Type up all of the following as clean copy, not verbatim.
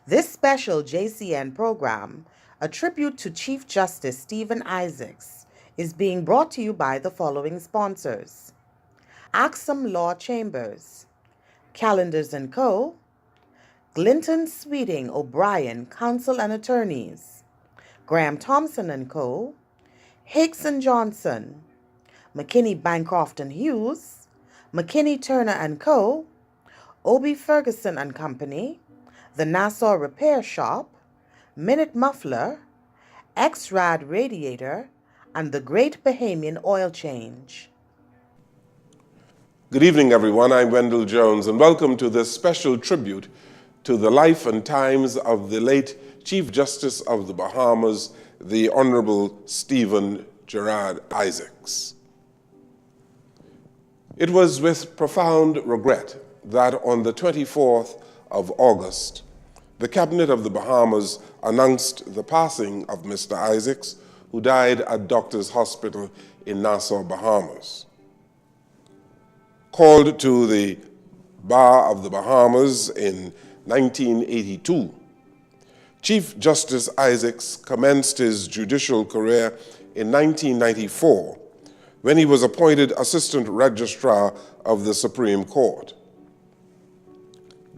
This special JCN program, a tribute to Chief Justice Stephen Isaacs, is being brought to you by the following sponsors: Axum Law Chambers, Calendars & Co., Glinton Sweeting O'Brien Counsel and Attorneys, Graham Thompson & Co., Hicks & Johnson, McKinney Bancroft & Hughes, McKinney Turner & Co., Obie Ferguson & Company, The Nassau Repair Shop, Minute Muffler, X-Rad Radiator, and the Great Bahamian Oil Change. Good evening, everyone. I'm Wendell Jones, and welcome to this special tribute to the life and times of the late Chief Justice of the Bahamas, the Honorable Stephen Gerard Isaacs. It was with profound regret that on the 24th of August, the Cabinet of the Bahamas announced the passing of Mr. Isaacs, who died at Doctors Hospital in Nassau, Bahamas. Called to the Bar of the Bahamas in 1982, Chief Justice Isaacs commenced his judicial career in 1994 when he was appointed Assistant Registrar of the Supreme Court.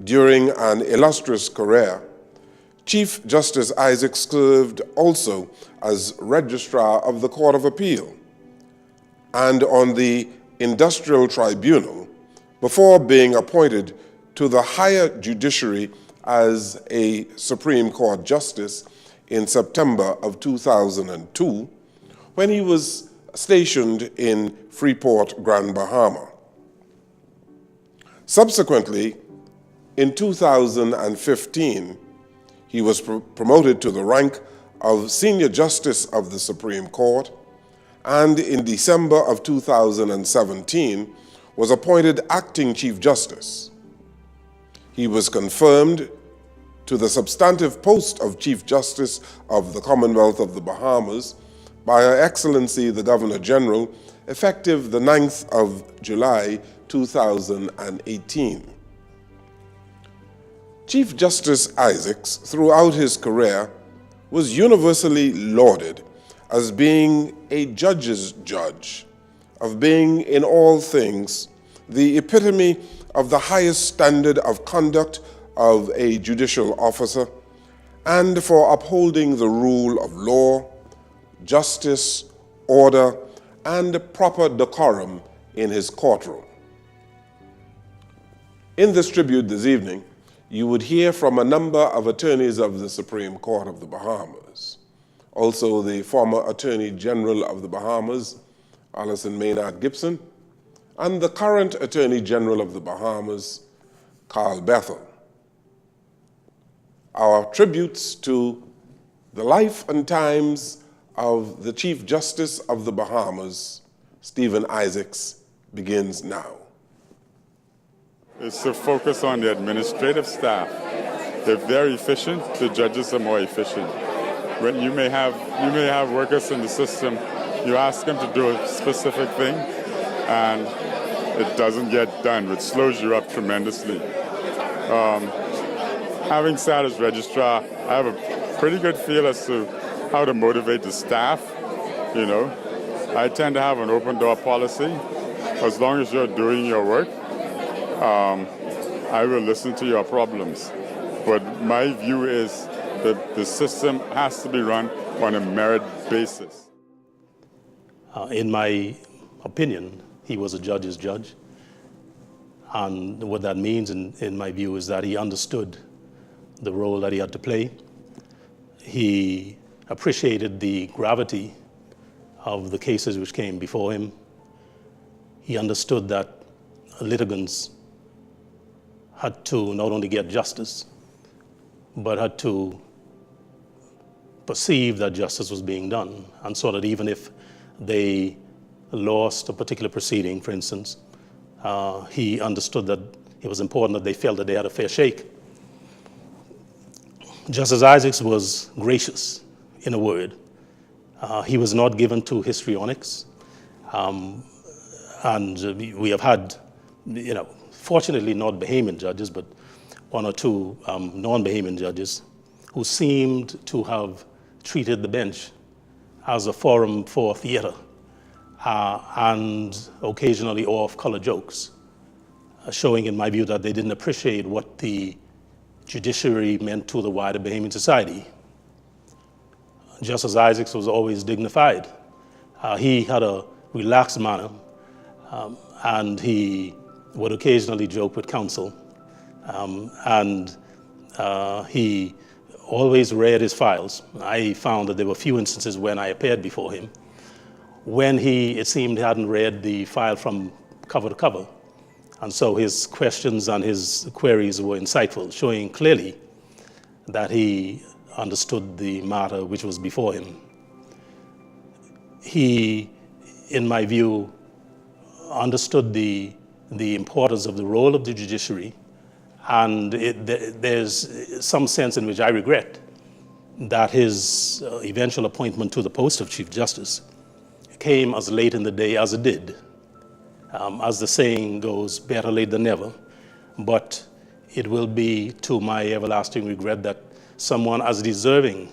During an illustrious career, Chief Justice Isaacs served also as Registrar of the Court of Appeal and on the Industrial Tribunal before being appointed to the higher judiciary as a Supreme Court Justice in September of 2002 when he was stationed in Freeport, Grand Bahama. Subsequently, in 2015, he was promoted to the rank of Senior Justice of the Supreme Court, and in December of 2017 was appointed Acting Chief Justice. He was confirmed to the substantive post of Chief Justice of the Commonwealth of the Bahamas by Her Excellency the Governor General, effective the 9th of July 2018. Chief Justice Isaacs, throughout his career, was universally lauded as being a judge's judge, of being in all things the epitome of the highest standard of conduct of a judicial officer, and for upholding the rule of law, justice, order, and proper decorum in his courtroom. In this tribute this evening, you would hear from a number of attorneys of the Supreme Court of the Bahamas, also the former Attorney General of the Bahamas, Alison Maynard Gibson, and the current Attorney General of the Bahamas, Carl Bethel. Our tributes to the life and times of the Chief Justice of the Bahamas, Stephen Isaacs, begins now. Is to focus on the administrative staff. They're very efficient. The judges are more efficient. When you may have workers in the system, you ask them to do a specific thing, and it doesn't get done, which slows you up tremendously. Having sat as registrar, I have a pretty good feel as to how to motivate the staff. You know, I tend to have an open door policy. As long as you're doing your work, I will listen to your problems. But my view is that the system has to be run on a merit basis. In my opinion, he was a judge's judge. And what that means, in my view, is that he understood the role that he had to play. He appreciated the gravity of the cases which came before him. He understood that litigants had to not only get justice, but had to perceive that justice was being done, and so that even if they lost a particular proceeding, for instance, he understood that it was important that they felt that they had a fair shake. Justice Isaacs was gracious, in a word. He was not given to histrionics, and we have had, fortunately not Bahamian judges, but one or two non-Bahamian judges who seemed to have treated the bench as a forum for theater and occasionally off-color jokes, showing in my view that they didn't appreciate what the judiciary meant to the wider Bahamian society. Justice Isaacs was always dignified. He had a relaxed manner, and he would occasionally joke with counsel. And he always read his files. I found that there were few instances when I appeared before him when it seemed, hadn't read the file from cover to cover. And so his questions and his queries were insightful, showing clearly that he understood the matter which was before him. He, in my view, understood the importance of the role of the judiciary, and there's some sense in which I regret that his eventual appointment to the post of Chief Justice came as late in the day as it did. As the saying goes, better late than never. But it will be to my everlasting regret that someone as deserving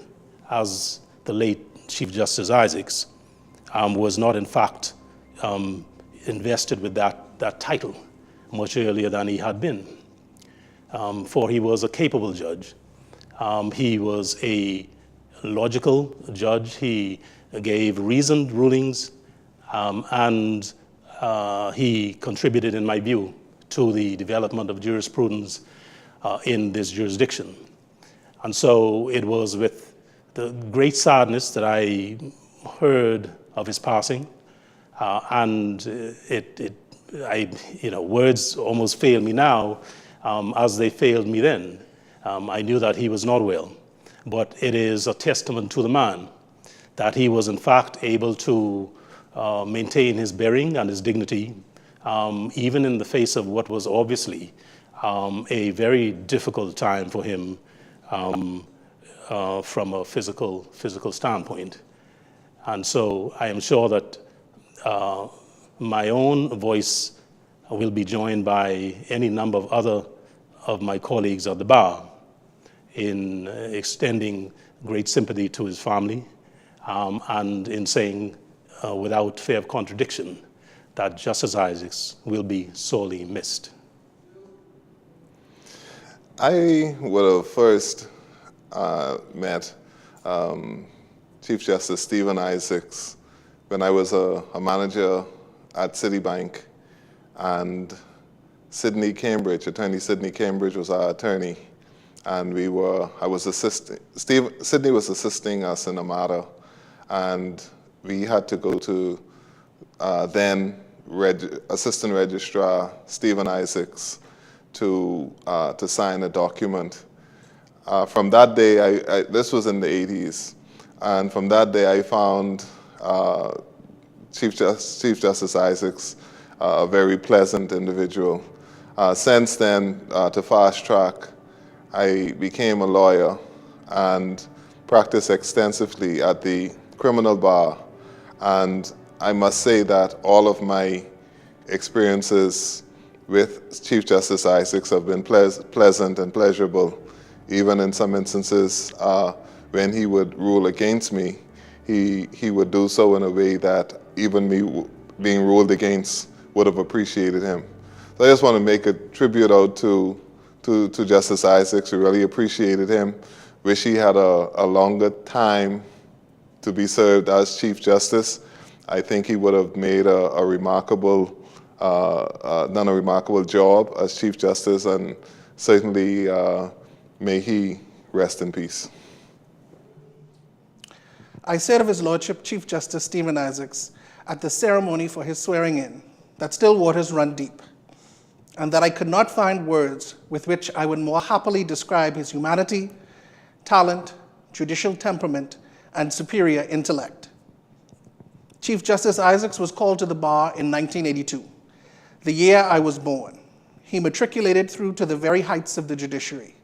as the late Chief Justice Isaacs was not in fact invested with that title much earlier than he had been. For he was a capable judge. He was a logical judge. He gave reasoned rulings, and he contributed, in my view, to the development of jurisprudence in this jurisdiction. And so it was with the great sadness that I heard of his passing, and words almost fail me now as they failed me then. I knew that he was not well, but it is a testament to the man that he was in fact able to maintain his bearing and his dignity, even in the face of what was obviously a very difficult time for him from a physical standpoint. And so I am sure that my own voice will be joined by any number of other of my colleagues at the bar in extending great sympathy to his family and in saying without fear of contradiction that Justice Isaacs will be sorely missed. I would have first met Chief Justice Stephen Isaacs when I was a manager at Citibank, and Attorney Sidney Cambridge was our attorney, and Sidney was assisting us in a matter, and we had to go to then Assistant Registrar Stephen Isaacs to sign a document. From that day, this was in the 80s, and from that day I found Chief Justice Isaacs a very pleasant individual. Since then, to fast track, I became a lawyer and practiced extensively at the criminal bar. And I must say that all of my experiences with Chief Justice Isaacs have been pleasant and pleasurable. Even in some instances, when he would rule against me, he would do so in a way that even me being ruled against would have appreciated him. So I just want to make a tribute out to Justice Isaacs. We really appreciated him. Wish he had a longer time to be served as Chief Justice. I think he would have made done a remarkable job as Chief Justice, and certainly may he rest in peace. I said of His Lordship Chief Justice Stephen Isaacs at the ceremony for his swearing in that still waters run deep, and that I could not find words with which I would more happily describe his humanity, talent, judicial temperament, and superior intellect. Chief Justice Isaacs was called to the bar in 1982, the year I was born. He matriculated through to the very heights of the judiciary,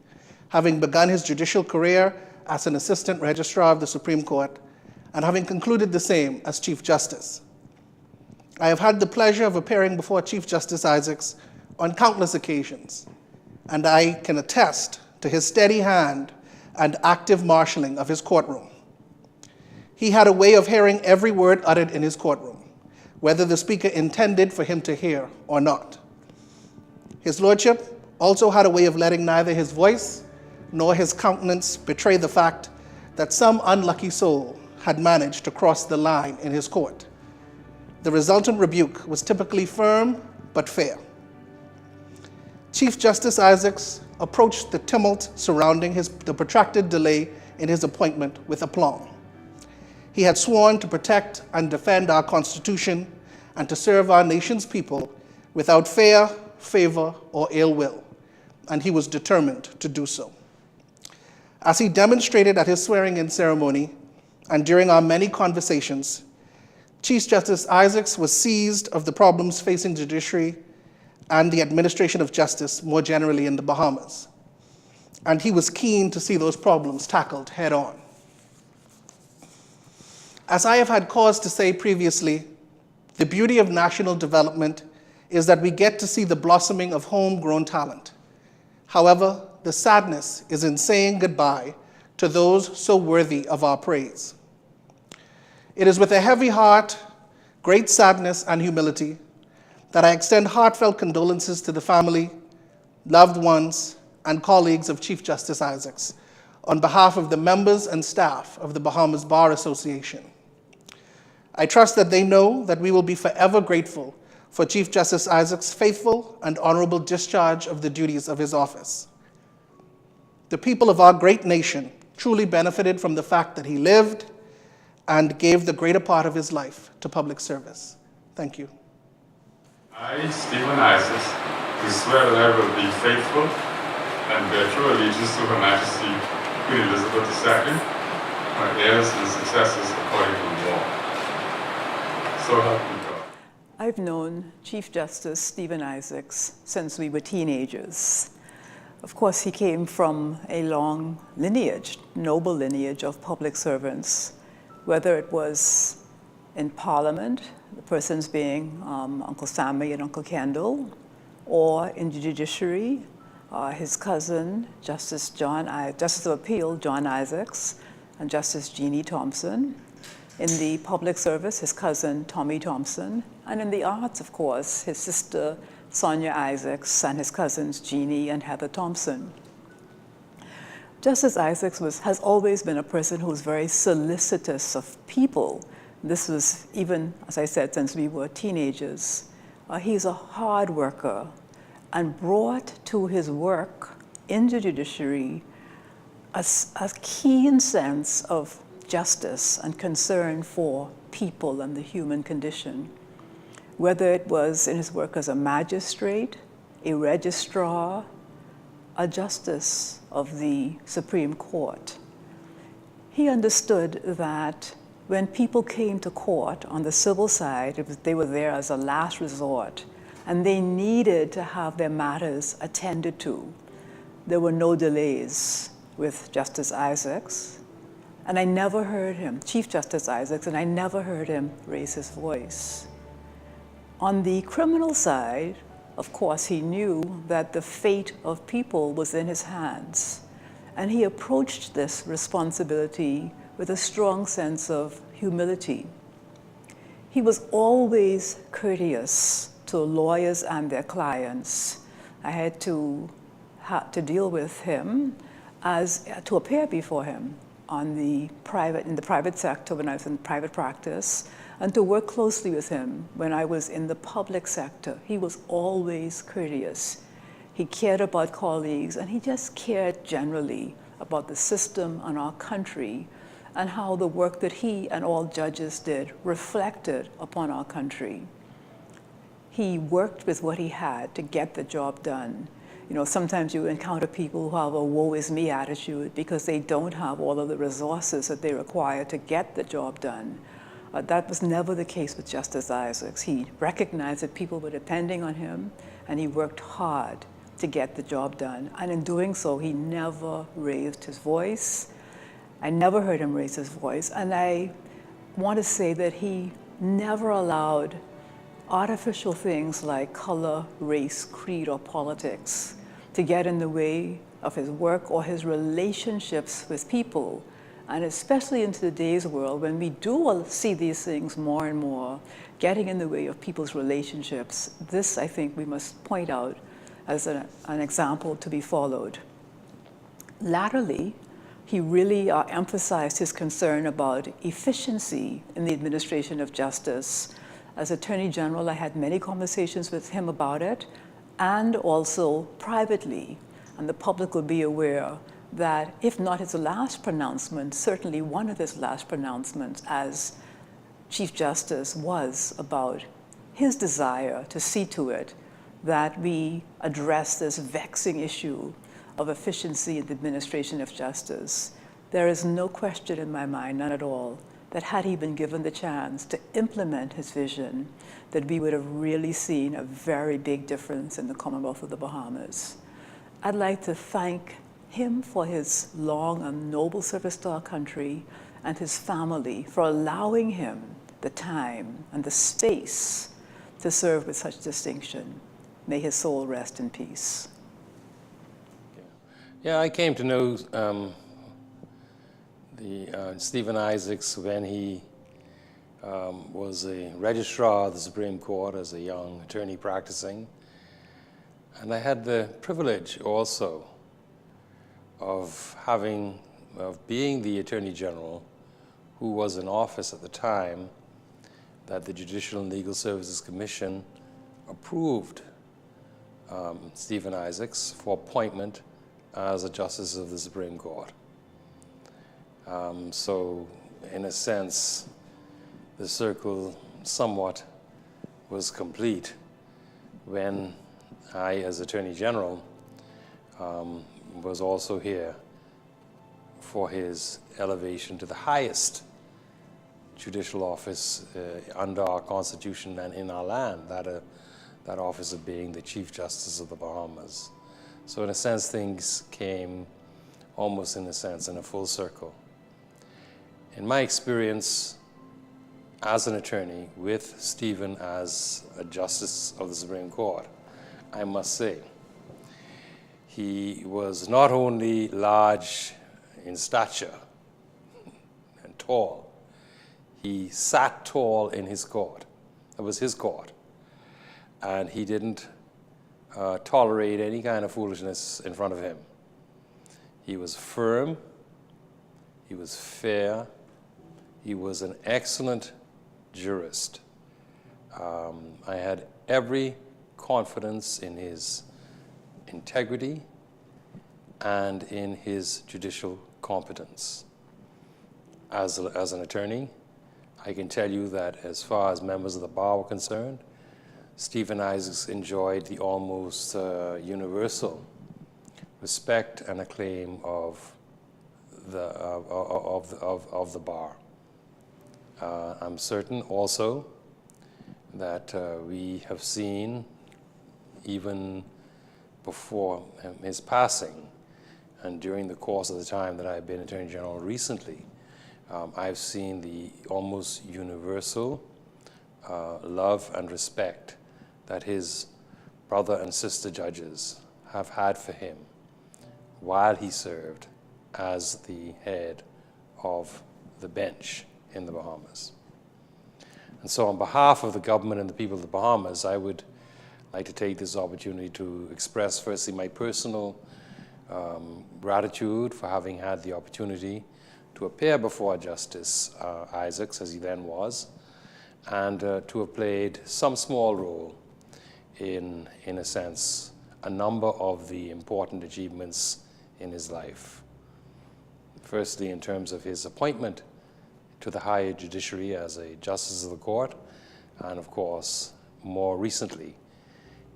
having begun his judicial career as an assistant registrar of the Supreme Court and having concluded the same as Chief Justice. I have had the pleasure of appearing before Chief Justice Isaacs on countless occasions, and I can attest to his steady hand and active marshaling of his courtroom. He had a way of hearing every word uttered in his courtroom, whether the speaker intended for him to hear or not. His lordship also had a way of letting neither his voice nor his countenance betray the fact that some unlucky soul had managed to cross the line in his court. The resultant rebuke was typically firm but fair. Chief Justice Isaacs approached the tumult surrounding the protracted delay in his appointment with aplomb. He had sworn to protect and defend our Constitution and to serve our nation's people without fear, favor, or ill will, and he was determined to do so. As he demonstrated at his swearing-in ceremony and during our many conversations, Chief Justice Isaacs was seized of the problems facing the judiciary and the administration of justice more generally in the Bahamas, and he was keen to see those problems tackled head-on. As I have had cause to say previously, the beauty of national development is that we get to see the blossoming of homegrown talent. However, the sadness is in saying goodbye to those so worthy of our praise. It is with a heavy heart, great sadness, and humility that I extend heartfelt condolences to the family, loved ones, and colleagues of Chief Justice Isaacs on behalf of the members and staff of the Bahamas Bar Association. I trust that they know that we will be forever grateful for Chief Justice Isaacs' faithful and honorable discharge of the duties of his office. The people of our great nation truly benefited from the fact that he lived and gave the greater part of his life to public service. Thank you. I, Stephen Isaacs, do swear that I will be faithful and bear true allegiance to Her Majesty Queen Elizabeth II, her heirs and successors according to law. So help me God. I've known Chief Justice Stephen Isaacs since we were teenagers. Of course, he came from a long lineage, noble lineage of public servants, whether it was in Parliament, the persons being Uncle Sammy and Uncle Kendall, or in the judiciary, his cousin, Justice of Appeal John Isaacs, and Justice Jeannie Thompson. In the public service, his cousin Tommy Thompson, and in the arts, of course, his sister Sonia Isaacs and his cousins Jeannie and Heather Thompson. Justice Isaacs has always been a person who was very solicitous of people. This was even, as I said, since we were teenagers. He's a hard worker and brought to his work in the judiciary a keen sense of justice and concern for people and the human condition. Whether it was in his work as a magistrate, a registrar, a justice of the Supreme Court, he understood that when people came to court on the civil side, they were there as a last resort, and they needed to have their matters attended to. There were no delays with Justice Isaacs, and I never heard him, Chief Justice Isaacs, and I never heard him raise his voice. On the criminal side, of course, he knew that the fate of people was in his hands, and he approached this responsibility with a strong sense of humility. He was always courteous to lawyers and their clients. I had to deal with him to appear before him in the private sector when I was in private practice, and to work closely with him when I was in the public sector. He was always courteous. He cared about colleagues, and he just cared generally about the system and our country, and how the work that he and all judges did reflected upon our country. He worked with what he had to get the job done. You know, sometimes you encounter people who have a woe is me attitude because they don't have all of the resources that they require to get the job done. That was never the case with Justice Isaacs. He recognized that people were depending on him, and he worked hard to get the job done. And in doing so, he never raised his voice. I never heard him raise his voice. And I want to say that he never allowed artificial things like color, race, creed, or politics to get in the way of his work or his relationships with people. And especially in today's world, when we do see these things more and more, getting in the way of people's relationships, this, I think, we must point out as an example to be followed. Latterly, he really emphasized his concern about efficiency in the administration of justice. As Attorney General, I had many conversations with him about it, and also privately. And the public will be aware that if not his last pronouncement, certainly one of his last pronouncements as Chief Justice was about his desire to see to it that we address this vexing issue of efficiency in the administration of justice. There is no question in my mind, none at all, that had he been given the chance to implement his vision, that we would have really seen a very big difference in the Commonwealth of the Bahamas. I'd like to thank him for his long and noble service to our country and his family for allowing him the time and the space to serve with such distinction. May his soul rest in peace. Yeah, I came to know Stephen Isaacs when he was a registrar of the Supreme Court as a young attorney practicing. And I had the privilege also of being the Attorney General who was in office at the time that the Judicial and Legal Services Commission approved Stephen Isaacs for appointment as a Justice of the Supreme Court. So in a sense, the circle somewhat was complete when I, as Attorney General, was also here for his elevation to the highest judicial office under our Constitution and in our land, that office of being the Chief Justice of the Bahamas. So in a sense, things came almost in a full circle. In my experience as an attorney with Stephen as a Justice of the Supreme Court, I must say, he was not only large in stature and tall, he sat tall in his court. It was his court. And he didn't tolerate any kind of foolishness in front of him. He was firm, he was fair, he was an excellent jurist. I had every confidence in his integrity and in his judicial competence. As an attorney, I can tell you that as far as members of the bar were concerned, Stephen Isaacs enjoyed the almost universal respect and acclaim of the bar. I'm certain also that we have seen, even before his passing and during the course of the time that I've been Attorney General recently, I've seen the almost universal love and respect that his brother and sister judges have had for him while he served as the head of the bench in the Bahamas. And so on behalf of the government and the people of the Bahamas, I would like to take this opportunity to express firstly my personal gratitude for having had the opportunity to appear before Justice Isaacs, as he then was, and to have played some small role in a sense, a number of the important achievements in his life. Firstly, in terms of his appointment to the higher judiciary as a Justice of the Court, and of course, more recently,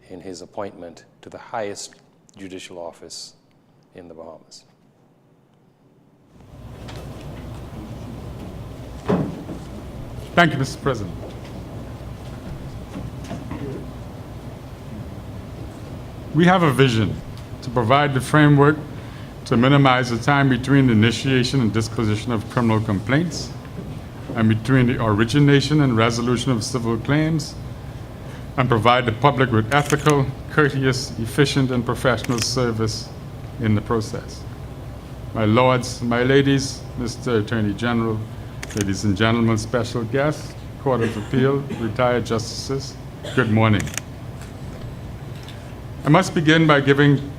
in his appointment to the highest judicial office in the Bahamas. Thank you, Mr. President. We have a vision to provide the framework to minimize the time between the initiation and disposition of criminal complaints and between the origination and resolution of civil claims and provide the public with ethical, courteous, efficient, and professional service in the process. My lords, my ladies, Mr. Attorney General, ladies and gentlemen, special guests, Court of Appeal, retired justices, good morning. I must begin by giving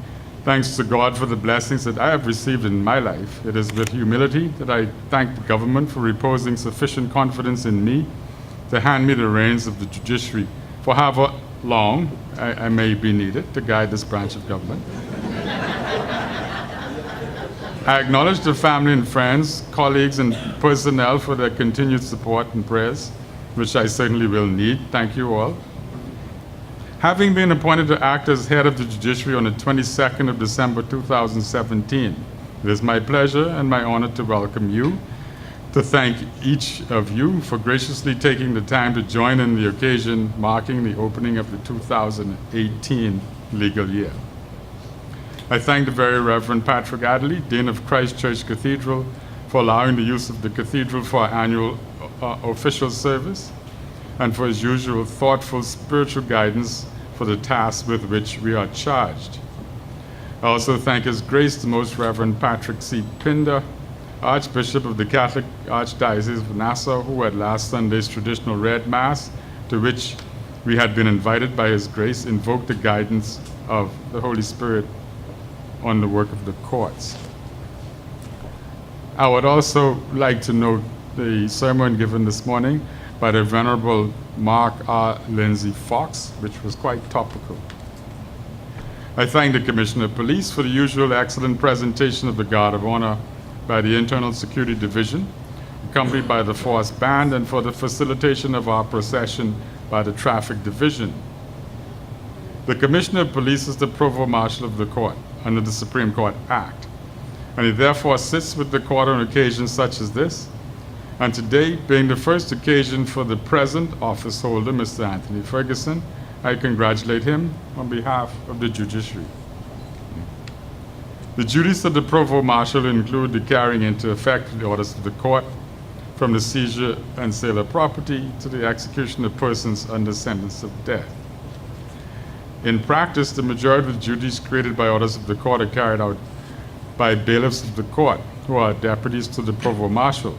thanks to God for the blessings that I have received in my life. It is with humility that I thank the government for reposing sufficient confidence in me to hand me the reins of the judiciary for however long I may be needed to guide this branch of government. I acknowledge the family and friends, colleagues, and personnel for their continued support and prayers, which I certainly will need. Thank you all. Having been appointed to act as head of the judiciary on the 22nd of December 2017, it is my pleasure and my honor to welcome you, to thank each of you for graciously taking the time to join in the occasion marking the opening of the 2018 legal year. I thank the Very Reverend Patrick Adderley, Dean of Christ Church Cathedral, for allowing the use of the cathedral for our annual official service and for his usual thoughtful spiritual guidance for the tasks with which we are charged. I also thank His Grace the Most Reverend Patrick C. Pinder, Archbishop of the Catholic Archdiocese of Nassau, who at last Sunday's traditional Red Mass, to which we had been invited by His Grace, invoked the guidance of the Holy Spirit on the work of the courts. I would also like to note the sermon given this morning by the Venerable Mark R. Lindsay Fox, which was quite topical. I thank the Commissioner of Police for the usual excellent presentation of the Guard of Honor by the Internal Security Division, accompanied by the Force Band, and for the facilitation of our procession by the Traffic Division. The Commissioner of Police is the Provost Marshal of the Court under the Supreme Court Act, and he therefore sits with the Court on occasions such as this, and today, being the first occasion for the present office holder, Mr. Anthony Ferguson, I congratulate him on behalf of the judiciary. The duties of the Provost Marshal include the carrying into effect the orders of the court, from the seizure and sale of property to the execution of persons under sentence of death. In practice, the majority of the duties created by orders of the court are carried out by bailiffs of the court, who are deputies to the Provost Marshal.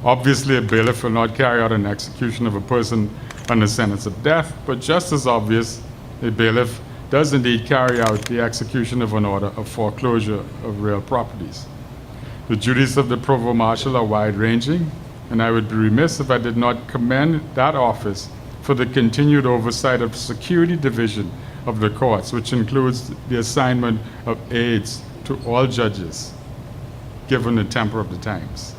Obviously, a bailiff will not carry out an execution of a person under sentence of death, but just as obvious, a bailiff does indeed carry out the execution of an order of foreclosure of real properties. The duties of the Provost Marshal are wide-ranging, and I would be remiss if I did not commend that office for the continued oversight of the Security Division of the courts, which includes the assignment of aides to all judges, given the temper of the times.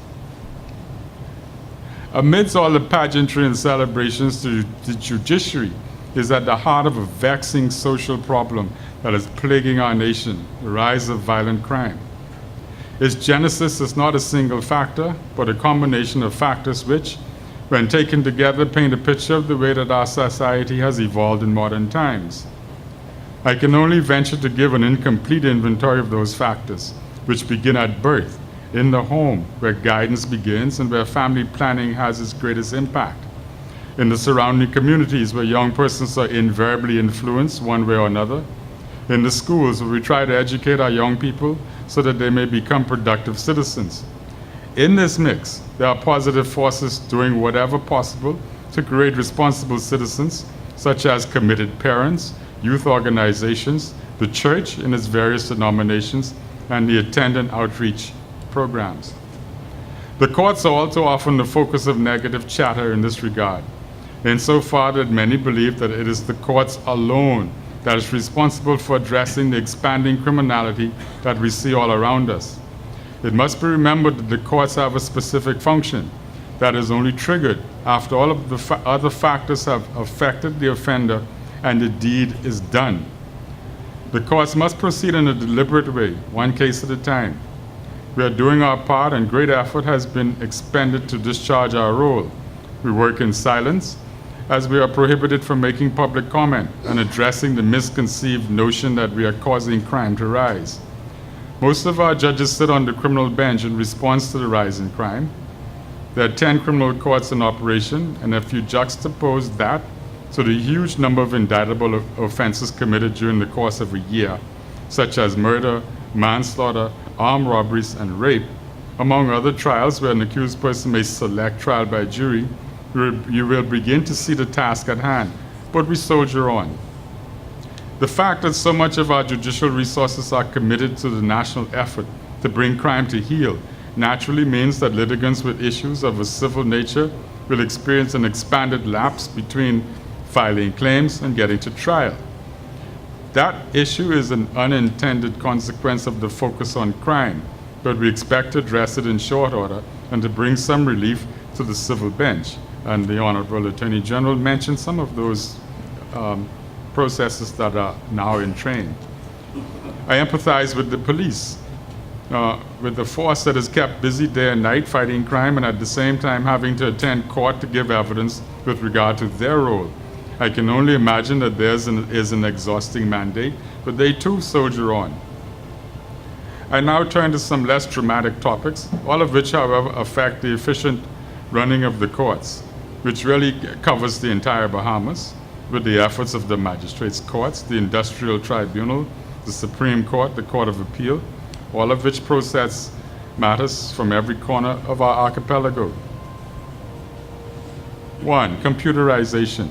Amidst all the pageantry and celebrations, the judiciary is at the heart of a vexing social problem that is plaguing our nation, the rise of violent crime. Its genesis is not a single factor, but a combination of factors which, when taken together, paint a picture of the way that our society has evolved in modern times. I can only venture to give an incomplete inventory of those factors, which begin at birth, in the home, where guidance begins and where family planning has its greatest impact. In the surrounding communities, where young persons are invariably influenced one way or another. In the schools, where we try to educate our young people so that they may become productive citizens. In this mix, there are positive forces doing whatever possible to create responsible citizens, such as committed parents, youth organizations, the church in its various denominations, and the attendant outreach programs. The courts are also often the focus of negative chatter in this regard, insofar that many believe that it is the courts alone that is responsible for addressing the expanding criminality that we see all around us. It must be remembered that the courts have a specific function that is only triggered after all of the other factors have affected the offender and the deed is done. The courts must proceed in a deliberate way, one case at a time. We are doing our part, and great effort has been expended to discharge our role. We work in silence, as we are prohibited from making public comment and addressing the misconceived notion that we are causing crime to rise. Most of our judges sit on the criminal bench in response to the rise in crime. There are 10 criminal courts in operation, and if you juxtapose that to the huge number of indictable offenses committed during the course of a year, such as murder, manslaughter, armed robberies, and rape, among other trials where an accused person may select trial by jury, you will begin to see the task at hand, but we soldier on. The fact that so much of our judicial resources are committed to the national effort to bring crime to heel naturally means that litigants with issues of a civil nature will experience an expanded lapse between filing claims and getting to trial. That issue is an unintended consequence of the focus on crime, but we expect to address it in short order and to bring some relief to the civil bench. And the Honorable Attorney General mentioned some of those processes that are now in train. I empathize with the police, with the force that is kept busy day and night fighting crime and at the same time having to attend court to give evidence with regard to their role. I can only imagine that theirs is an exhausting mandate, but they too soldier on. I now turn to some less dramatic topics, all of which, however, affect the efficient running of the courts, which really covers the entire Bahamas, with the efforts of the magistrates' courts, the industrial tribunal, the Supreme Court, the Court of Appeal, all of which process matters from every corner of our archipelago. 1, computerization.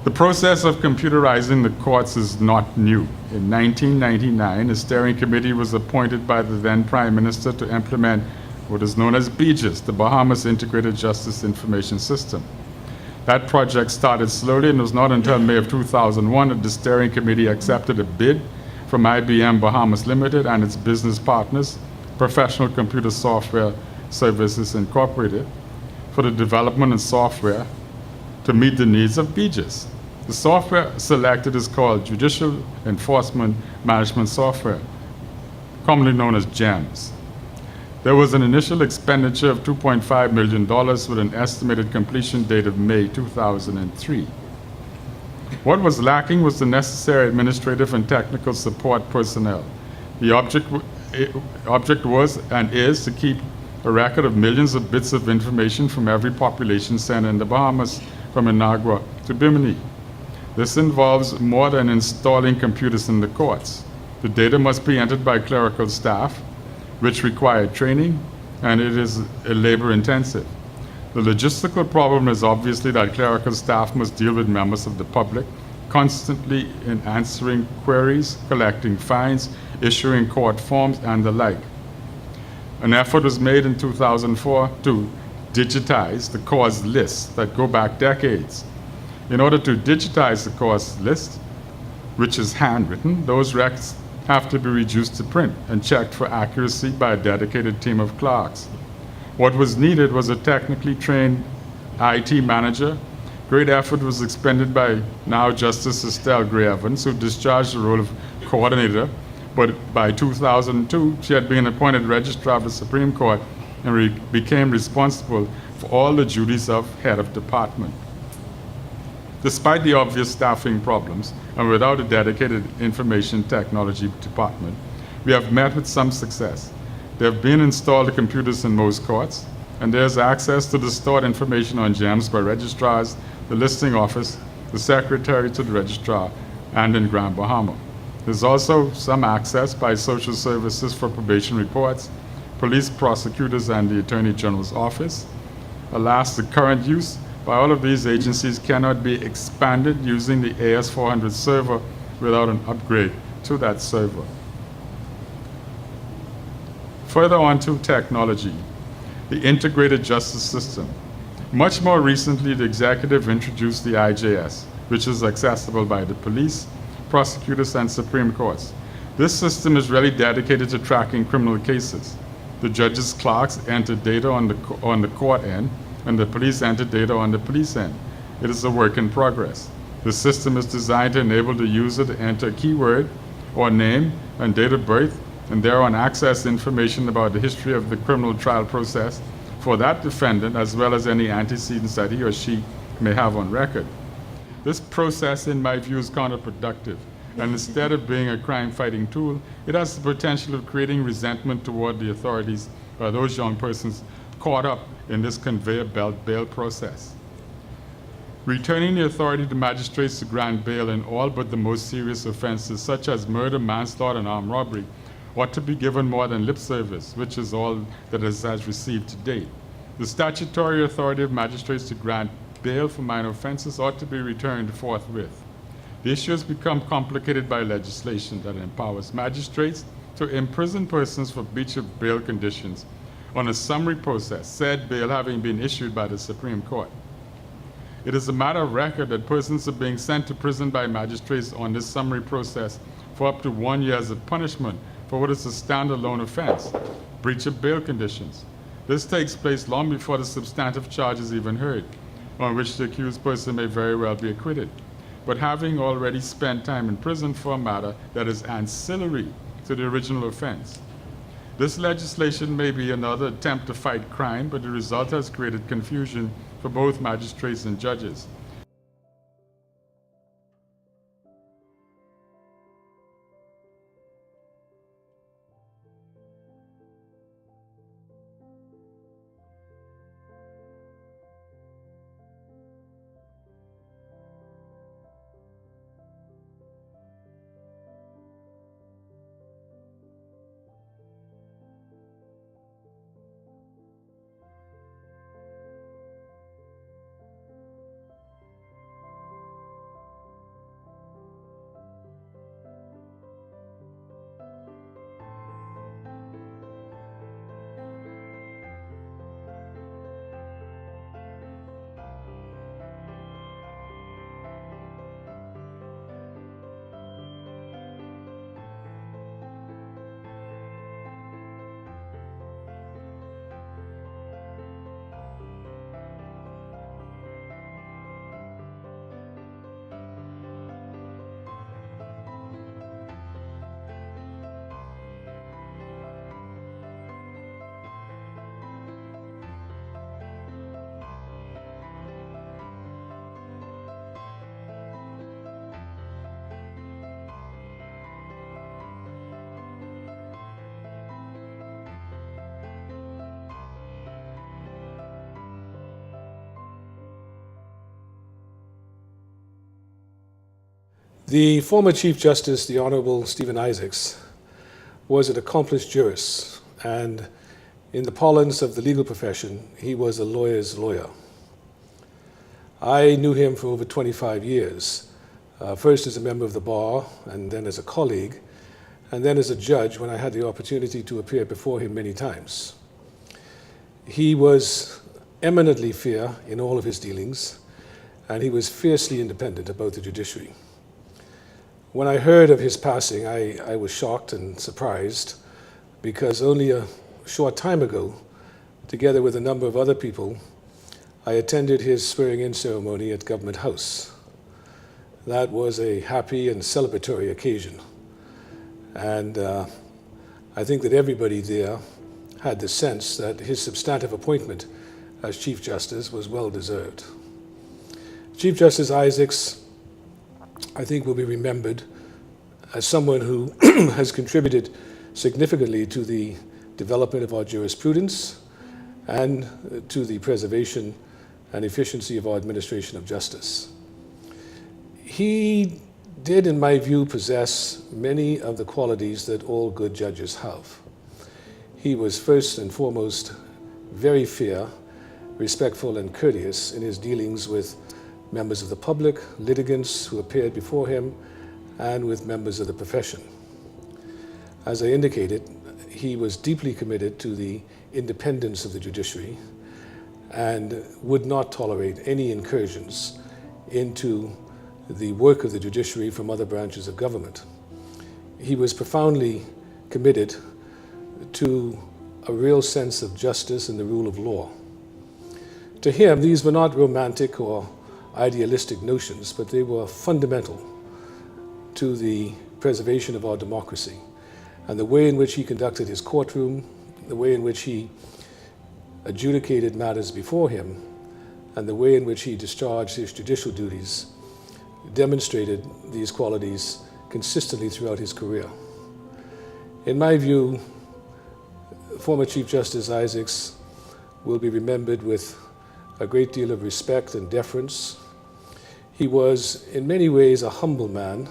The process of computerizing the courts is not new. In 1999, a steering committee was appointed by the then Prime Minister to implement what is known as BJIS, the Bahamas Integrated Justice Information System. That project started slowly, and it was not until May of 2001 that the steering committee accepted a bid from IBM Bahamas Limited and its business partners, Professional Computer Software Services Incorporated, for the development of software to meet the needs of BJIS. The software selected is called Judicial Enforcement Management Software, commonly known as GEMS. There was an initial expenditure of $2.5 million with an estimated completion date of May 2003. What was lacking was the necessary administrative and technical support personnel. The object was and is to keep a record of millions of bits of information from every population center in the Bahamas, from Inagua to Bimini. This involves more than installing computers in the courts. The data must be entered by clerical staff, which require training, and it is labor-intensive. The logistical problem is obviously that clerical staff must deal with members of the public, constantly in answering queries, collecting fines, issuing court forms, and the like. An effort was made in 2004 to digitize the cause lists that go back decades. In order to digitize the cause list, which is handwritten, those records have to be reduced to print and checked for accuracy by a dedicated team of clerks. What was needed was a technically trained IT manager. Great effort was expended by now Justice Estelle Gray Evans, who discharged the role of coordinator, but by 2002, she had been appointed registrar of the Supreme Court and became responsible for all the duties of head of department. Despite the obvious staffing problems, and without a dedicated information technology department, we have met with some success. There have been installed computers in most courts, and there's access to the stored information on GEMS by registrars, the listing office, the secretary to the registrar, and in Grand Bahama. There's also some access by social services for probation reports, police prosecutors, and the Attorney General's office. Alas, the current use by all of these agencies cannot be expanded using the AS400 server without an upgrade to that server. Further on to technology, the integrated justice system. Much more recently, the executive introduced the IJS, which is accessible by the police, prosecutors, and Supreme Courts. This system is really dedicated to tracking criminal cases. The judges' clerks enter data on the court end, and the police enter data on the police end. It is a work in progress. The system is designed to enable the user to enter a keyword or name and date of birth, and thereon access information about the history of the criminal trial process for that defendant, as well as any antecedents that he or she may have on record. This process, in my view, is counterproductive, and instead of being a crime-fighting tool, it has the potential of creating resentment toward the authorities by those young persons caught up in this conveyor belt bail process. Returning the authority to magistrates to grant bail in all but the most serious offenses, such as murder, manslaughter, and armed robbery, ought to be given more than lip service, which is all that it has received to date. The statutory authority of magistrates to grant bail for minor offenses ought to be returned forthwith. The issue has become complicated by legislation that empowers magistrates to imprison persons for breach of bail conditions on a summary process, said bail having been issued by the Supreme Court. It is a matter of record that persons are being sent to prison by magistrates on this summary process for up to 1 year of punishment for what is a standalone offense, breach of bail conditions. This takes place long before the substantive charge is even heard, on which the accused person may very well be acquitted, but having already spent time in prison for a matter that is ancillary to the original offense. This legislation may be another attempt to fight crime, but the result has created confusion for both magistrates and judges. The former Chief Justice, the Honorable Stephen Isaacs, was an accomplished jurist, and in the parlance of the legal profession, he was a lawyer's lawyer. I knew him for over 25 years, first as a member of the bar, and then as a colleague, and then as a judge when I had the opportunity to appear before him many times. He was eminently fair in all of his dealings, and he was fiercely independent about the judiciary. When I heard of his passing, I was shocked and surprised, because only a short time ago, together with a number of other people, I attended his swearing-in ceremony at Government House. That was a happy and celebratory occasion, and I think that everybody there had the sense that his substantive appointment as Chief Justice was well deserved. Chief Justice Isaacs, I think, will be remembered as someone who has contributed significantly to the development of our jurisprudence and to the preservation and efficiency of our administration of justice. He did, in my view, possess many of the qualities that all good judges have. He was first and foremost very fair, respectful, and courteous in his dealings with members of the public, litigants who appeared before him, and with members of the profession. As I indicated, he was deeply committed to the independence of the judiciary and would not tolerate any incursions into the work of the judiciary from other branches of government. He was profoundly committed to a real sense of justice and the rule of law. To him, these were not romantic or idealistic notions, but they were fundamental to the preservation of our democracy. And the way in which he conducted his courtroom, the way in which he adjudicated matters before him, and the way in which he discharged his judicial duties demonstrated these qualities consistently throughout his career. In my view, former Chief Justice Isaacs will be remembered with a great deal of respect and deference. He was in many ways a humble man,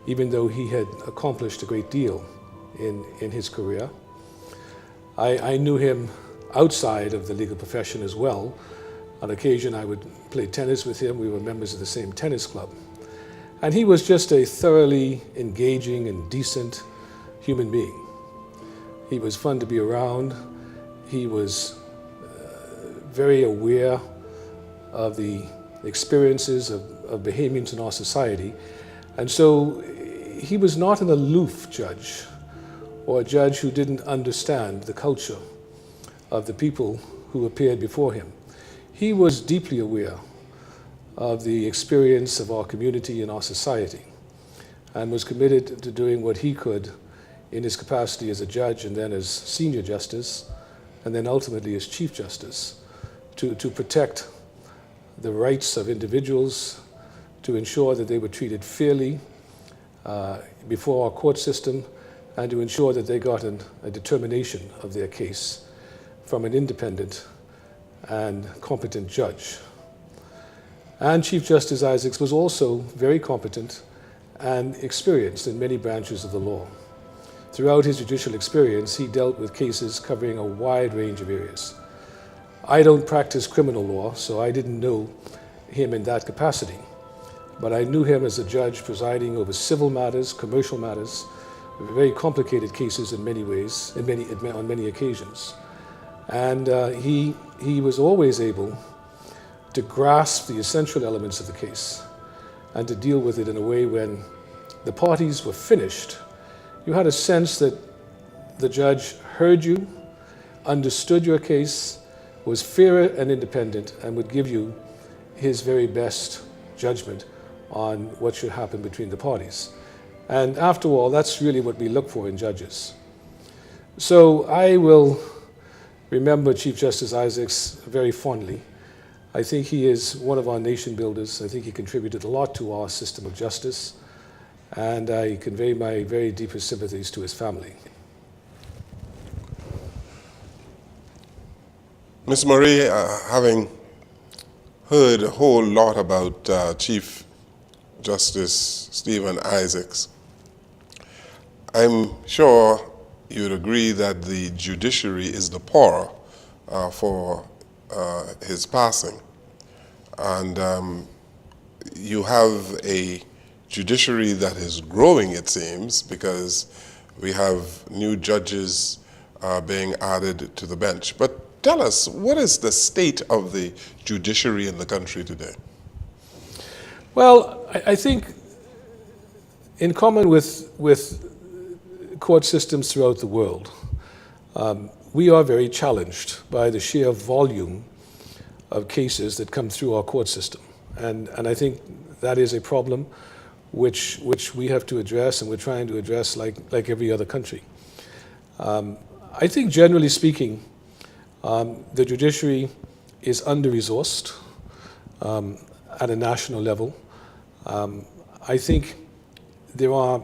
even though he had accomplished a great deal in his career. I knew him outside of the legal profession as well. On occasion I would play tennis with him. We were members of the same tennis club. And he was just a thoroughly engaging and decent human being. He was fun to be around. He was very aware of the experiences of Bahamians in our society. And so he was not an aloof judge or a judge who didn't understand the culture of the people who appeared before him. He was deeply aware of the experience of our community and our society and was committed to doing what he could in his capacity as a judge and then as senior justice and then ultimately as chief justice to protect the rights of individuals, to ensure that they were treated fairly before our court system, and to ensure that they got a determination of their case from an independent and competent judge. And Chief Justice Isaacs was also very competent and experienced in many branches of the law. Throughout his judicial experience, he dealt with cases covering a wide range of areas. I don't practice criminal law, so I didn't know him in that capacity. But I knew him as a judge presiding over civil matters, commercial matters, very complicated cases in many ways, on many occasions. And he was always able to grasp the essential elements of the case and to deal with it in a way when the parties were finished. You had a sense that the judge heard you, understood your case, was fair and independent, and would give you his very best judgment on what should happen between the parties. And after all, that's really what we look for in judges. So I will remember Chief Justice Isaacs very fondly. I think he is one of our nation builders. I think he contributed a lot to our system of justice, and I convey my very deepest sympathies to his family. Ms. Marie, having heard a whole lot about Chief Justice Stephen Isaacs, I'm sure you'd agree that the judiciary is the poorer for his passing. And you have a judiciary that is growing, it seems, because we have new judges being added to the bench. But tell us, what is the state of the judiciary in the country today? Well, I think in common with court systems throughout the world, we are very challenged by the sheer volume of cases that come through our court system. And I think that is a problem which we have to address, and we're trying to address like every other country. I think generally speaking, the judiciary is under-resourced at a national level. I think there are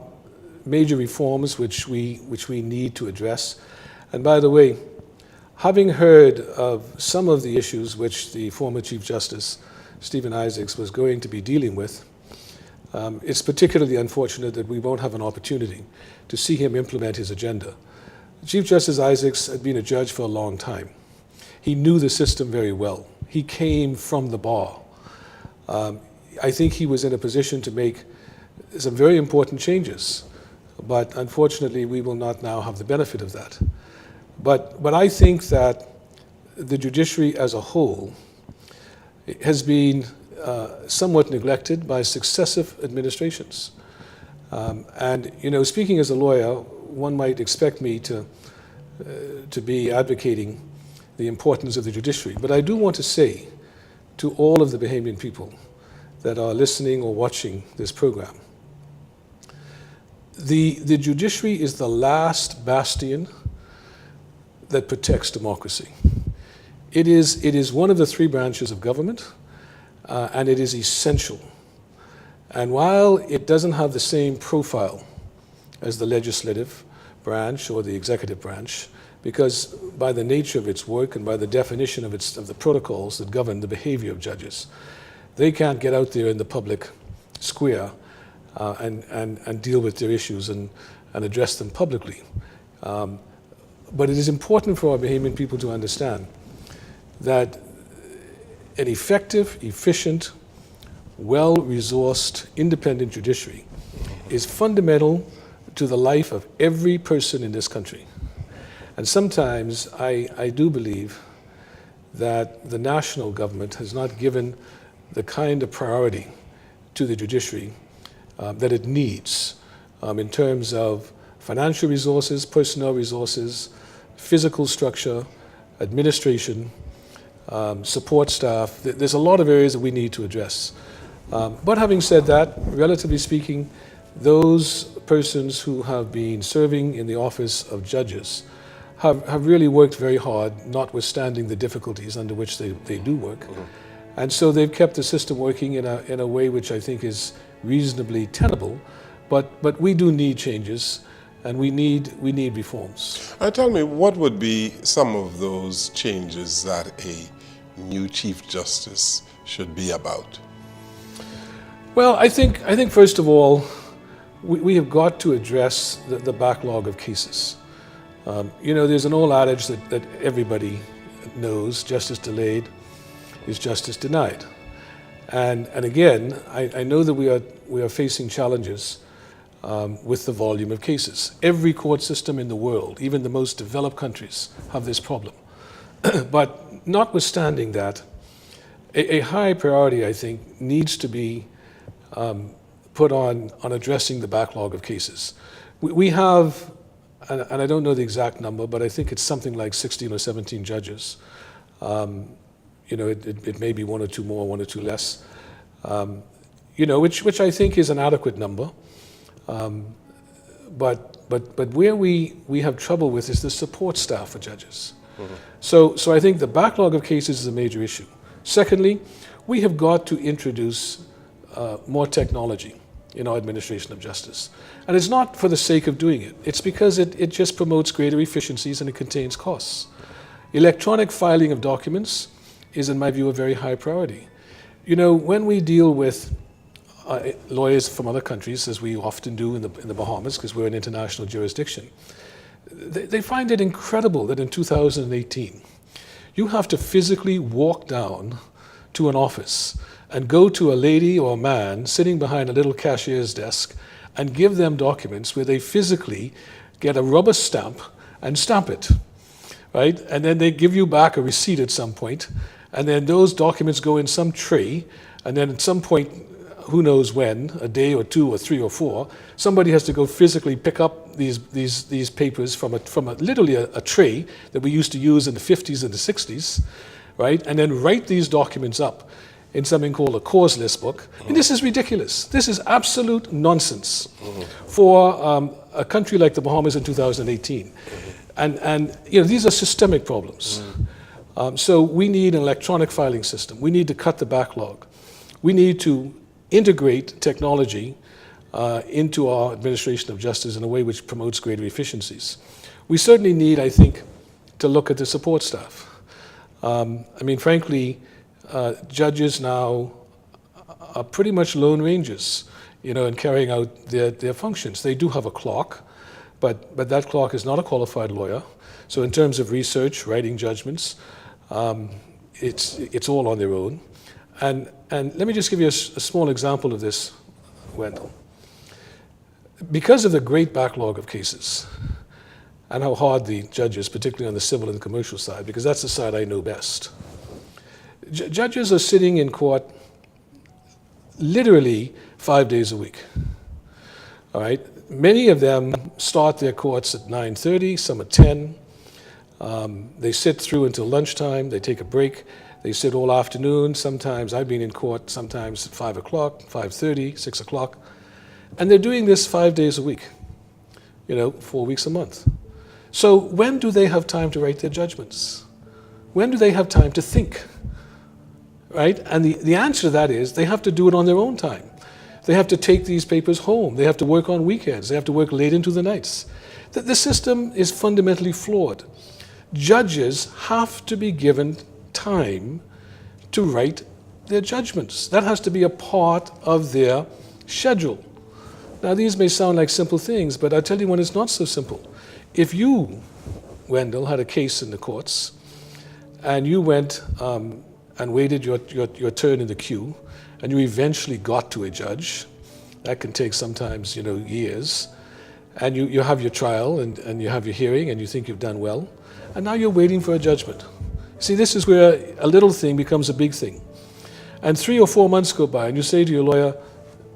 major reforms which we need to address. And by the way, having heard of some of the issues which the former Chief Justice Stephen Isaacs was going to be dealing with, it's particularly unfortunate that we won't have an opportunity to see him implement his agenda. Chief Justice Isaacs had been a judge for a long time. He knew the system very well. He came from the bar. I think he was in a position to make some very important changes, but unfortunately we will not now have the benefit of that. But I think that the judiciary as a whole has been somewhat neglected by successive administrations. And you know, speaking as a lawyer, one might expect me to be advocating the importance of the judiciary. But I do want to say to all of the Bahamian people that are listening or watching this program, the judiciary is the last bastion that protects democracy. It is one of the three branches of government, and it is essential. And while it doesn't have the same profile as the legislative branch or the executive branch, because by the nature of its work and by the definition of the protocols that govern the behavior of judges, they can't get out there in the public square and deal with their issues and address them publicly. But it is important for our Bahamian people to understand that an effective, efficient, well-resourced, independent judiciary is fundamental to the life of every person in this country. And sometimes I do believe that the national government has not given the kind of priority to the judiciary that it needs in terms of financial resources, personnel resources, physical structure, administration, support staff. There's a lot of areas that we need to address. But having said that, relatively speaking, those persons who have been serving in the office of judges have really worked very hard, notwithstanding the difficulties under which they do work. And so they've kept the system working in a way which I think is reasonably tenable. But we do need changes, and we need reforms. Tell me, what would be some of those changes that a new Chief Justice should be about? Well, I think first of all, we have got to address the backlog of cases. There's an old adage that everybody knows: justice delayed is justice denied. And again, I know that we are facing challenges with the volume of cases. Every court system in the world, even the most developed countries, have this problem. But notwithstanding that, a high priority, I think, needs to be put on addressing the backlog of cases. We have, and I don't know the exact number, but I think it's something like 16 or 17 judges. It may be one or two more, one or two less, which I think is an adequate number. But where we have trouble with is the support staff for judges. So I think the backlog of cases is a major issue. Secondly, we have got to introduce more technology in our administration of justice. And it's not for the sake of doing it. It's because it just promotes greater efficiencies and it contains costs. Electronic filing of documents is, in my view, a very high priority. When we deal with lawyers from other countries, as we often do in the Bahamas, because we're an international jurisdiction, they find it incredible that in 2018, you have to physically walk down to an office and go to a lady or a man sitting behind a little cashier's desk and give them documents where they physically get a rubber stamp and stamp it, right? And then they give you back a receipt at some point, and then those documents go in some tray, and then at some point, who knows when, a day or two or three or four, somebody has to go physically pick up these papers from literally a tray that we used to use in the 50s and the 60s, right? And then write these documents up in something called a cause list book. And this is ridiculous. This is absolute nonsense for a country like the Bahamas in 2018. And these are systemic problems. So we need an electronic filing system. We need to cut the backlog. We need to integrate technology into our administration of justice in a way which promotes greater efficiencies. We certainly need, I think, to look at the support staff. Frankly, judges now are pretty much lone rangers, in carrying out their functions. They do have a clerk, but that clerk is not a qualified lawyer. So in terms of research, writing judgments, it's all on their own. And let me just give you a small example of this, Wendell. Because of the great backlog of cases and how hard the judges, particularly on the civil and commercial side, because that's the side I know best, judges are sitting in court literally 5 days a week. All right? Many of them start their courts at 9:30, some at 10. They sit through until lunchtime, they take a break. They sit all afternoon. Sometimes I've been in court, sometimes at 5 o'clock, 5:30, 6 o'clock. And they're doing this 5 days a week, 4 weeks a month. So when do they have time to write their judgments? When do they have time to think? Right? And the answer to that is they have to do it on their own time. They have to take these papers home. They have to work on weekends. They have to work late into the nights. The system is fundamentally flawed. Judges have to be given time to write their judgments. That has to be a part of their schedule. Now, these may sound like simple things, but I'll tell you when it's not so simple. If you, Wendell, had a case in the courts, and you went and waited your turn in the queue, and you eventually got to a judge, that can take sometimes, years, and you have your trial, and you have your hearing, and you think you've done well, and now you're waiting for a judgment. See, this is where a little thing becomes a big thing. And 3 or 4 months go by, and you say to your lawyer,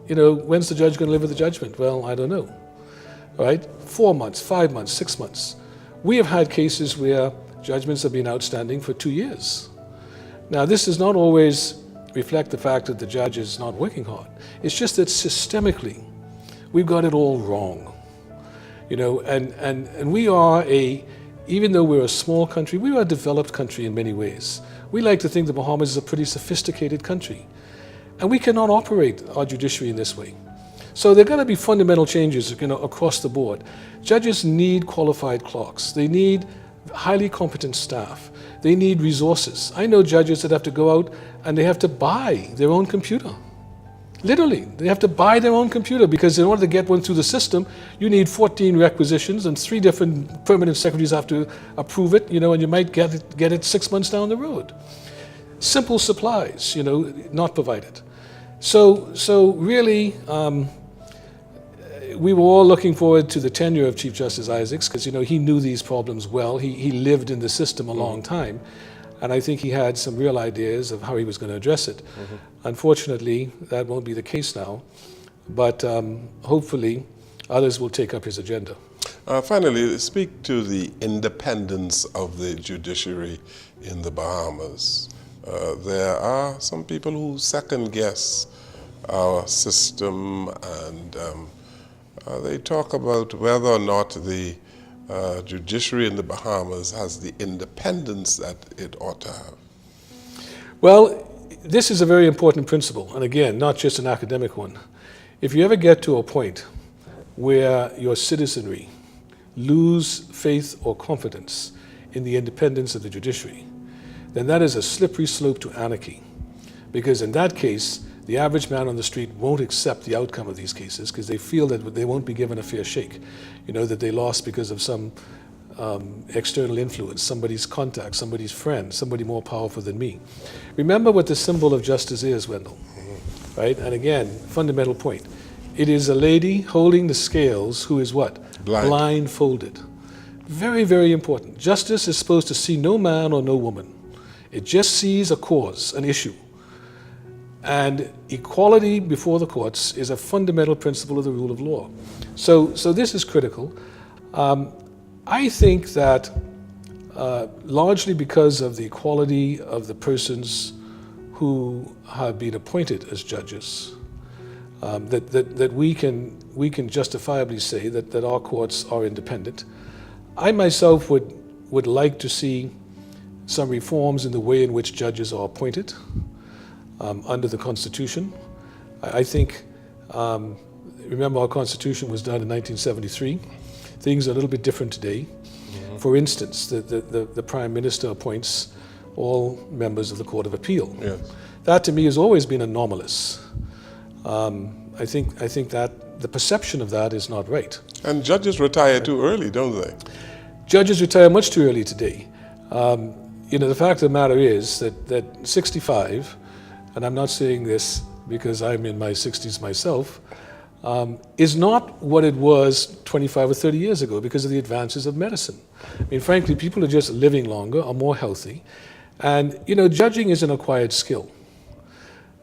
when's the judge going to deliver the judgment? Well, I don't know. Right? 4 months, 5 months, 6 months. We have had cases where judgments have been outstanding for 2 years. Now, this does not always reflect the fact that the judge is not working hard. It's just that systemically, we've got it all wrong. And we are even though we're a small country, we are a developed country in many ways. We like to think the Bahamas is a pretty sophisticated country. And we cannot operate our judiciary in this way. So there are going to be fundamental changes across the board. Judges need qualified clerks. They need highly competent staff. They need resources. I know judges that have to go out and they have to buy their own computer. Literally, they have to buy their own computer because in order to get one through the system, you need 14 requisitions and 3 different permanent secretaries have to approve it, and you might get it 6 months down the road. Simple supplies, not provided. So really, we were all looking forward to the tenure of Chief Justice ISAACS because, he knew these problems well. He lived in the system a long time. And I think he had some real ideas of how he was going to address it. Unfortunately, that won't be the case now. But hopefully, others will take up his agenda. Finally, speak to the independence of the judiciary in the Bahamas. There are some people who second-guess our system, and they talk about whether or not the judiciary in the Bahamas has the independence that it ought to have. Well, this is a very important principle, and again, not just an academic one. If you ever get to a point where your citizenry lose faith or confidence in the independence of the judiciary, then that is a slippery slope to anarchy. Because in that case, the average man on the street won't accept the outcome of these cases because they feel that they won't be given a fair shake. That they lost because of some external influence, somebody's contact, somebody's friend, somebody more powerful than me. Remember what the symbol of justice is, Wendell, right? And again, fundamental point. It is a lady holding the scales who is what? Blindfolded. Very, very important. Justice is supposed to see no man or no woman. It just sees a cause, an issue. And equality before the courts is a fundamental principle of the rule of law. So this is critical. I think that largely because of the equality of the persons who have been appointed as judges, that we can justifiably say that our courts are independent. I myself would like to see some reforms in the way in which judges are appointed under the Constitution. I think, remember our Constitution was done in 1973. Things are a little bit different today. For instance, the Prime Minister appoints all members of the Court of Appeal. Yes. That to me has always been anomalous. I think that the perception of that is not right. And judges retire too early, don't they? Judges retire much too early today. The fact of the matter is that 65, and I'm not saying this because I'm in my 60s myself, is not what it was 25 or 30 years ago because of the advances of medicine. I mean, frankly, people are just living longer, are more healthy. And, judging is an acquired skill.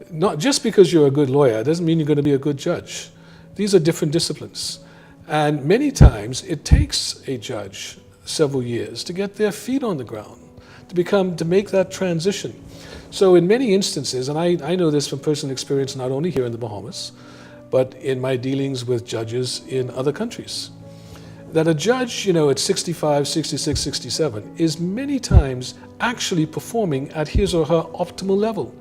Not just because you're a good lawyer doesn't mean you're going to be a good judge. These are different disciplines. And many times it takes a judge several years to get their feet on the ground, to make that transition. So in many instances, and I know this from personal experience not only here in the Bahamas, but in my dealings with judges in other countries, that a judge, at 65, 66, 67, is many times actually performing at his or her optimal level.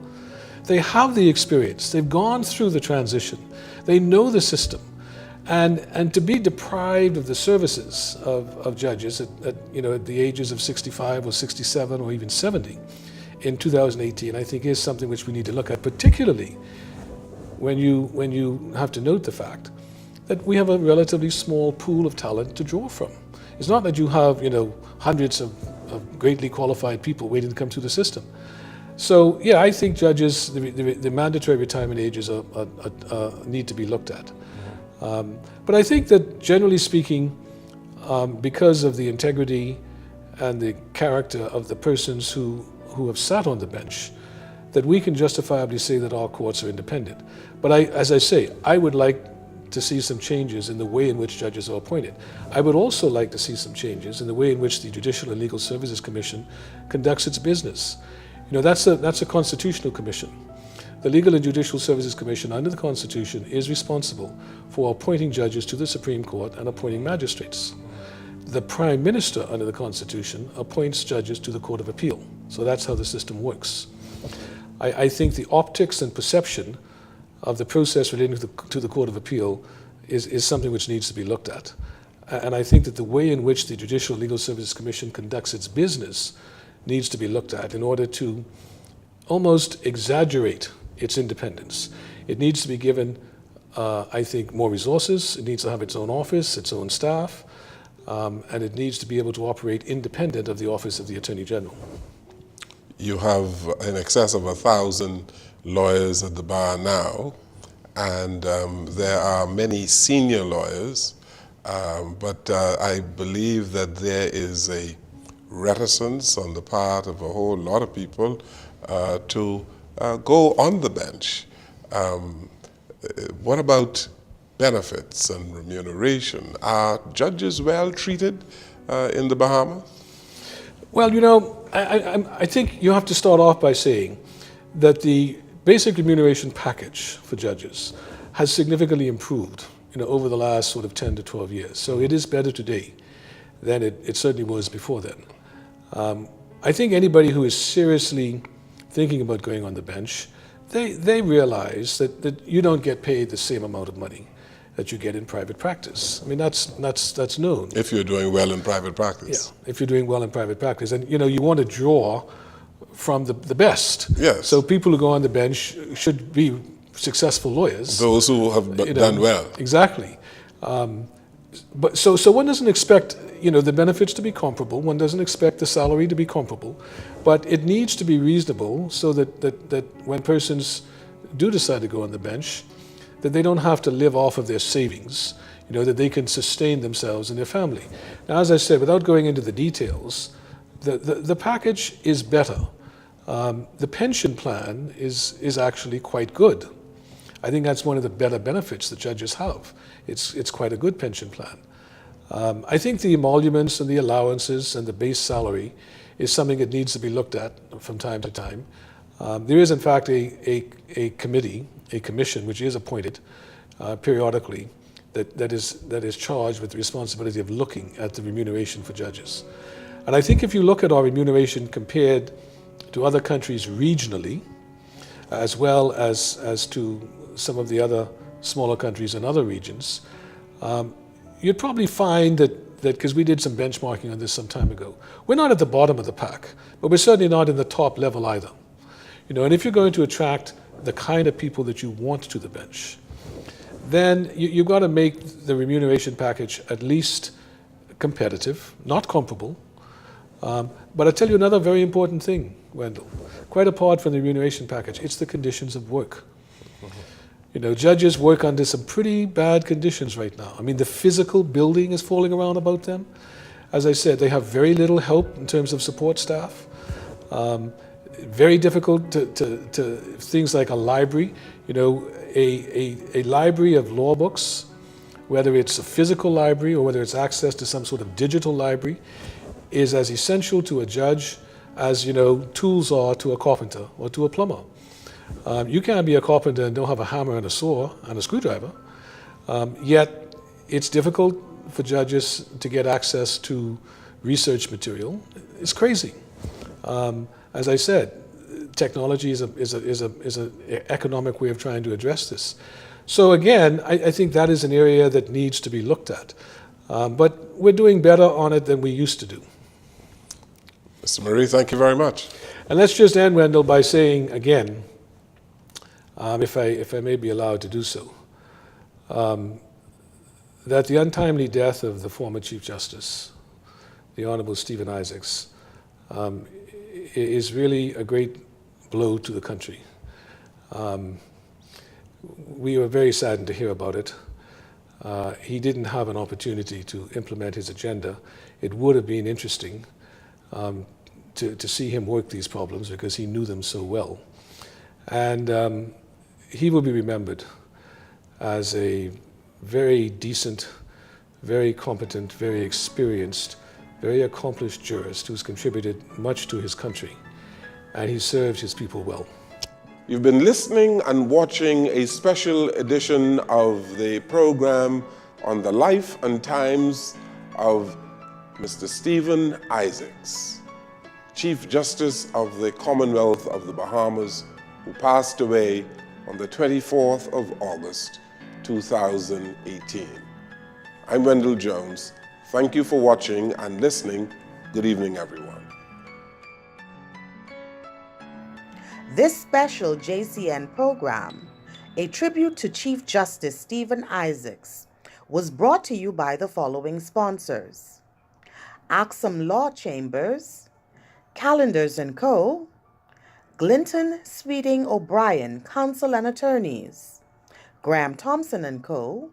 They have the experience, they've gone through the transition, they know the system, And to be deprived of the services of judges at the ages of 65 or 67 or even 70 in 2018, I think is something which we need to look at, particularly when you have to note the fact that we have a relatively small pool of talent to draw from. It's not that you have hundreds of greatly qualified people waiting to come through the system. So yeah, I think judges, the mandatory retirement ages need to be looked at. But I think that generally speaking, because of the integrity and the character of the persons who have sat on the bench, that we can justifiably say that our courts are independent. But as I say, I would like to see some changes in the way in which judges are appointed. I would also like to see some changes in the way in which the Judicial and Legal Services Commission conducts its business. That's a constitutional commission. The Legal and Judicial Services Commission under the Constitution is responsible for appointing judges to the Supreme Court and appointing magistrates. The Prime Minister under the Constitution appoints judges to the Court of Appeal. So that's how the system works. I think the optics and perception of the process relating to the Court of Appeal is something which needs to be looked at. And I think that the way in which the Judicial Legal Services Commission conducts its business needs to be looked at in order to almost exaggerate its independence. It needs to be given, I think, more resources. It needs to have its own office, its own staff, and it needs to be able to operate independent of the Office of the Attorney General. You have in excess of 1,000 lawyers at the bar now, and there are many senior lawyers, but I believe that there is a reticence on the part of a whole lot of people to go on the bench. What about benefits and remuneration? Are judges well treated in the Bahamas? Well, I think you have to start off by saying that the basic remuneration package for judges has significantly improved over the last sort of 10 to 12 years. So it is better today than it certainly was before then. I think anybody who is seriously thinking about going on the bench, they realize that you don't get paid the same amount of money that you get in private practice. I mean, that's known. If you're doing well in private practice. Yeah, if you're doing well in private practice. And you want to draw from the best. Yes. So people who go on the bench should be successful lawyers. Those who have done well. Exactly. But so one doesn't expect the benefits to be comparable. One doesn't expect the salary to be comparable, but it needs to be reasonable so that when persons do decide to go on the bench, that they don't have to live off of their savings. That they can sustain themselves and their family. Now, as I said, without going into the details, the package is better. The pension plan is actually quite good. I think that's one of the better benefits that judges have. It's quite a good pension plan. I think the emoluments and the allowances and the base salary is something that needs to be looked at from time to time. There is, in fact, a commission, which is appointed periodically, that is charged with the responsibility of looking at the remuneration for judges. And I think if you look at our remuneration compared to other countries regionally, as well as to some of the other smaller countries in other regions, you'd probably find that because we did some benchmarking on this some time ago, we're not at the bottom of the pack, but we're certainly not in the top level either. And if you're going to attract the kind of people that you want to the bench, then you've got to make the remuneration package at least competitive, not comparable. But I'll tell you another very important thing, Wendell. Quite apart from the remuneration package, it's the conditions of work. Judges work under some pretty bad conditions right now. I mean, the physical building is falling around about them. As I said, they have very little help in terms of support staff. Very difficult to things like a library. A library of law books, whether it's a physical library or whether it's access to some sort of digital library, is as essential to a judge as tools are to a carpenter or to a plumber. You can't be a carpenter and don't have a hammer and a saw and a screwdriver. Yet it's difficult for judges to get access to research material. It's crazy. As I said, technology is an economic way of trying to address this. So again, I think that is an area that needs to be looked at. But we're doing better on it than we used to do. Mr. Murray, thank you very much. And let's just end, Wendell, by saying again, if I may be allowed to do so, that the untimely death of the former Chief Justice, the Honorable Stephen Isaacs, is really a great blow to the country. We were very saddened to hear about it. He didn't have an opportunity to implement his agenda. It would have been interesting to see him work these problems because he knew them so well. And he will be remembered as a very decent, very competent, very experienced, very accomplished jurist who's contributed much to his country, and he served his people well. You've been listening and watching a special edition of the program on the life and times of Mr. Stephen Isaacs, Chief Justice of the Commonwealth of the Bahamas, who passed away on the 24th of August, 2018. I'm Wendell Jones. Thank you for watching and listening. Good evening, everyone. This special JCN program, a tribute to Chief Justice Stephen Isaacs, was brought to you by the following sponsors: ISAACS Law Chambers, Calendars & Co., Glinton, Sweeting, O'Brien, Counsel and Attorneys, Graham Thompson & Co.,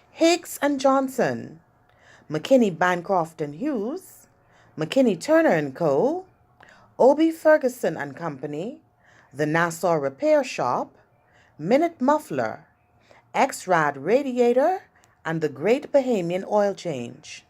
Higgs & Johnson, McKinney, Bancroft & Hughes, McKinney, Turner & Co., Obie Ferguson & Company, The Nassau Repair Shop, Minute Muffler, X-Rad Radiator, and the Great Bahamian Oil Change.